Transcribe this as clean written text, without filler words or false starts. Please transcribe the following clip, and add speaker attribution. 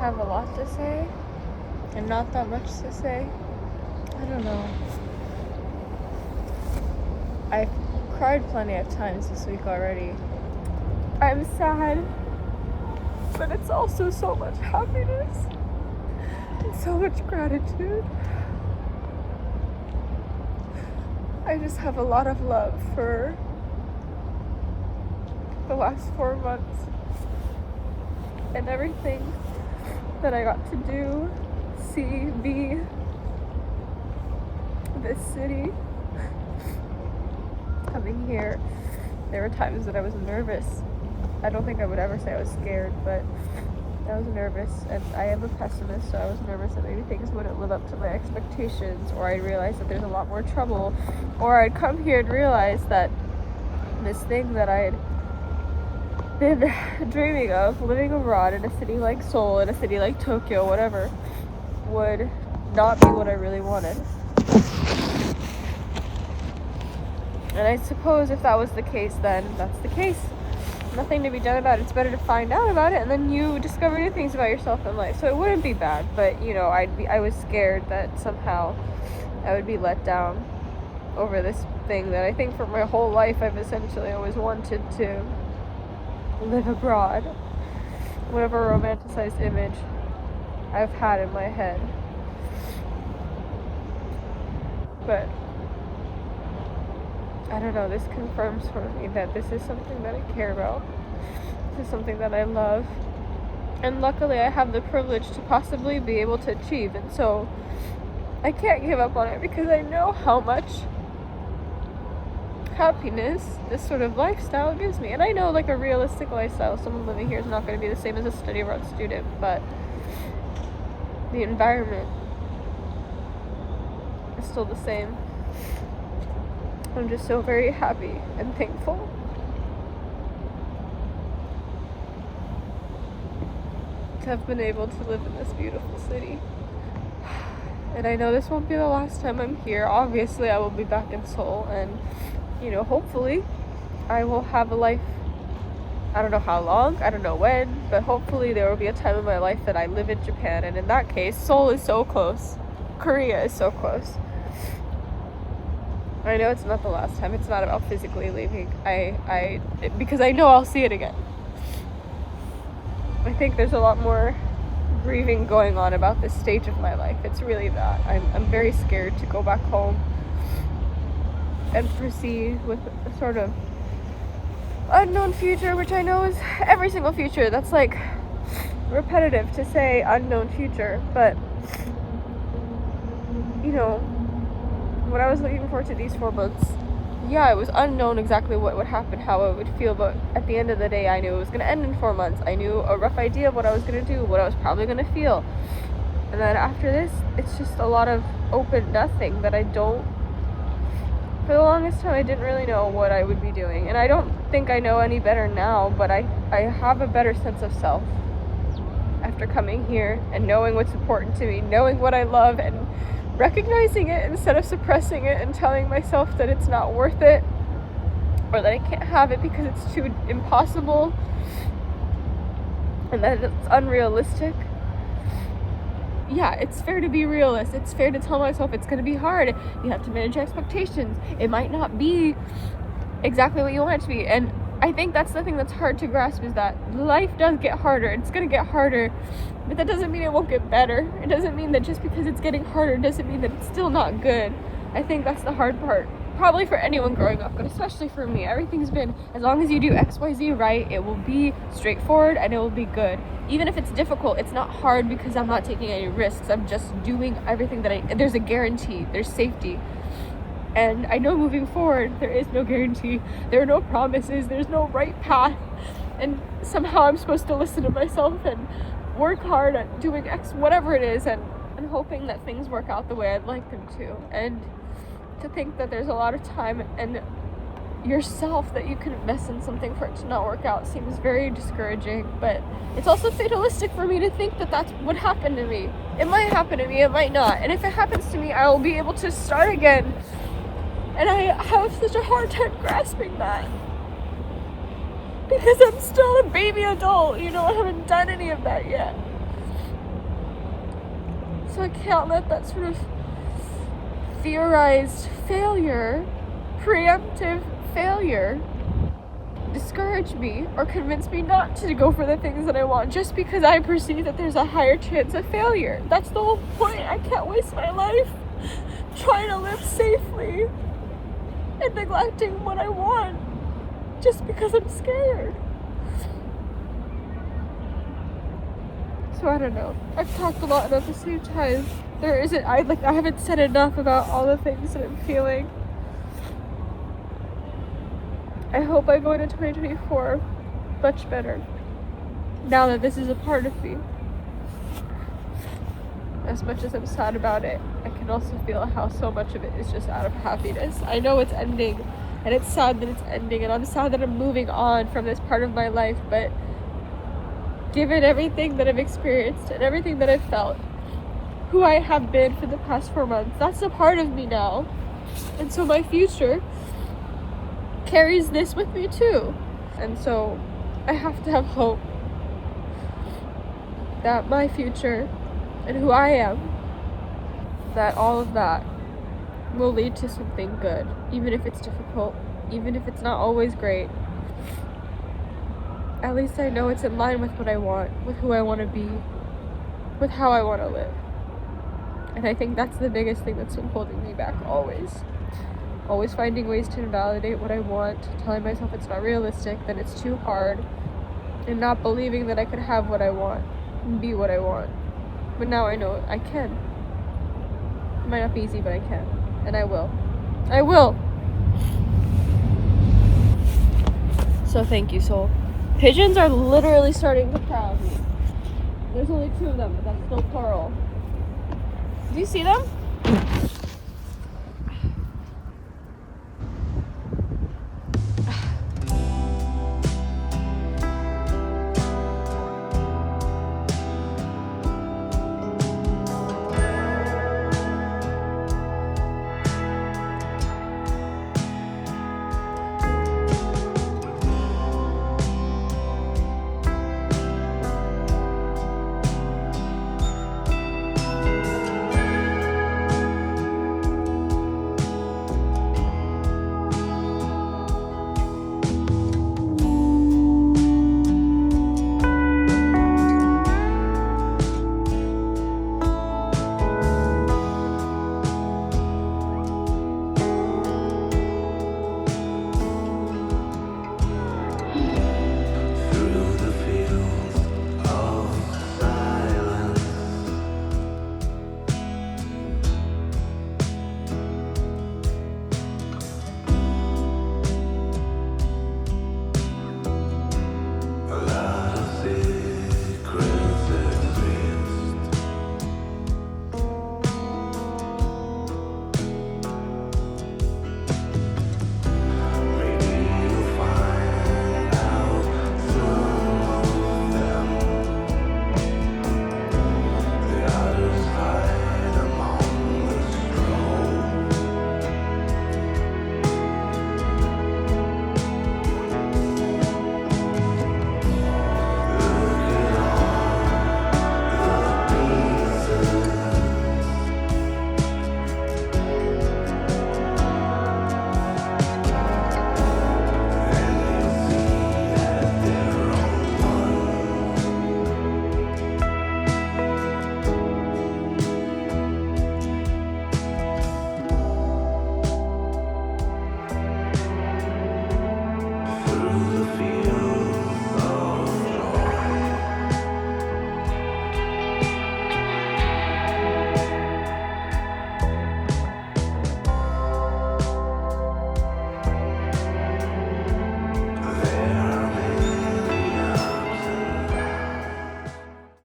Speaker 1: have a lot to say and not that much to say. I don't know. I've cried plenty of times this week already. I'm sad, but it's also so much happiness and so much gratitude. I just have a lot of love for the last 4 months and everything that I got to do, see, be, this city. Coming here, there were times that I was nervous. I don't think I would ever say I was scared, but I was nervous, and I am a pessimist, so I was nervous that maybe things wouldn't live up to my expectations, or I'd realize that there's a lot more trouble, or I'd come here and realize that this thing that I'd been dreaming of, living abroad in a city like Seoul, in a city like Tokyo, whatever, would not be what I really wanted. And I suppose if that was the case, then that's the case. Nothing to be done about it. It's better to find out about it, and then you discover new things about yourself in life. So it wouldn't be bad, but I was scared that somehow I would be let down over this thing that I think for my whole life I've essentially always wanted to live abroad. Whatever romanticized image I've had in my head. But I don't know, this confirms for me that this is something that I care about. This is something that I love. And luckily I have the privilege to possibly be able to achieve. And so I can't give up on it because I know how much happiness this sort of lifestyle gives me. And I know like a realistic lifestyle, someone living here is not going to be the same as a study abroad student, but the environment is still the same. I'm just so very happy and thankful. To have been able to live in this beautiful city. And I know this won't be the last time I'm here. Obviously, I will be back in Seoul, and hopefully I will have a life. I don't know how long, I don't know when, but hopefully there will be a time in my life that I live in Japan, and in that case, Seoul is so close. Korea is so close. I know it's not the last time. It's not about physically leaving. Because I know I'll see it again. I think there's a lot more grieving going on about this stage of my life. It's really that. I'm very scared to go back home and proceed with a sort of unknown future, which I know is every single future. That's like repetitive to say unknown future, but when I was looking forward to these 4 months, it was unknown exactly what would happen, how I would feel, but at the end of the day, I knew it was going to end in 4 months. I knew a rough idea of what I was going to do, what I was probably going to feel. And then after this, it's just a lot of open nothing that for the longest time, I didn't really know what I would be doing. And I don't think I know any better now, but I have a better sense of self after coming here and knowing what's important to me, knowing what I love, and recognizing it instead of suppressing it and telling myself that it's not worth it or that I can't have it because it's too impossible and that it's unrealistic. It's fair to be realist. It's fair to tell myself it's going to be hard. You have to manage your expectations. It might not be exactly what you want it to be. And I think that's the thing that's hard to grasp, is that life does get harder. It's going to get harder, but that doesn't mean it won't get better. It doesn't mean that just because it's getting harder doesn't mean that it's still not good. I think that's the hard part. Probably for anyone growing up, but especially for me. Everything's been, as long as you do XYZ right, it will be straightforward and it will be good. Even if it's difficult, it's not hard because I'm not taking any risks. I'm just doing everything that there's a guarantee, there's safety. And I know moving forward, there is no guarantee. There are no promises. There's no right path. And somehow I'm supposed to listen to myself and work hard at doing X, whatever it is, and hoping that things work out the way I'd like them to. And to think that there's a lot of time and yourself that you can invest in something for it to not work out seems very discouraging. But it's also fatalistic for me to think that that's what happened to me. It might happen to me, it might not. And if it happens to me, I will be able to start again. And I have such a hard time grasping that. Because I'm still a baby adult, I haven't done any of that yet. So I can't let that sort of theorized failure, preemptive failure, discourage me or convince me not to go for the things that I want just because I perceive that there's a higher chance of failure. That's the whole point. I can't waste my life trying to live safely and neglecting what I want just because I'm scared. So I don't know. I've talked a lot, and at the same time, I haven't said enough about all the things that I'm feeling. I hope I go into 2024 much better now that this is a part of me. As much as I'm sad about it, I can also feel how so much of it is just out of happiness. I know it's ending, and it's sad that it's ending, and I'm sad that I'm moving on from this part of my life, but given everything that I've experienced and everything that I've felt, who I have been for the past 4 months, that's a part of me now. And so my future carries this with me too. And so I have to have hope that my future and who I am, that all of that will lead to something good, even if it's difficult, even if it's not always great. At least I know it's in line with what I want, with who I want to be, with how I want to live. And I think that's the biggest thing that's been holding me back always. Always finding ways to invalidate what I want, telling myself it's not realistic, that it's too hard, and not believing that I could have what I want and be what I want. But now I know I can. It might not be easy, but I can. And I will. I will! So thank you, Seoul. Pigeons are literally starting to crowd me. There's only 2 of them, but that's still plural. Do you see them?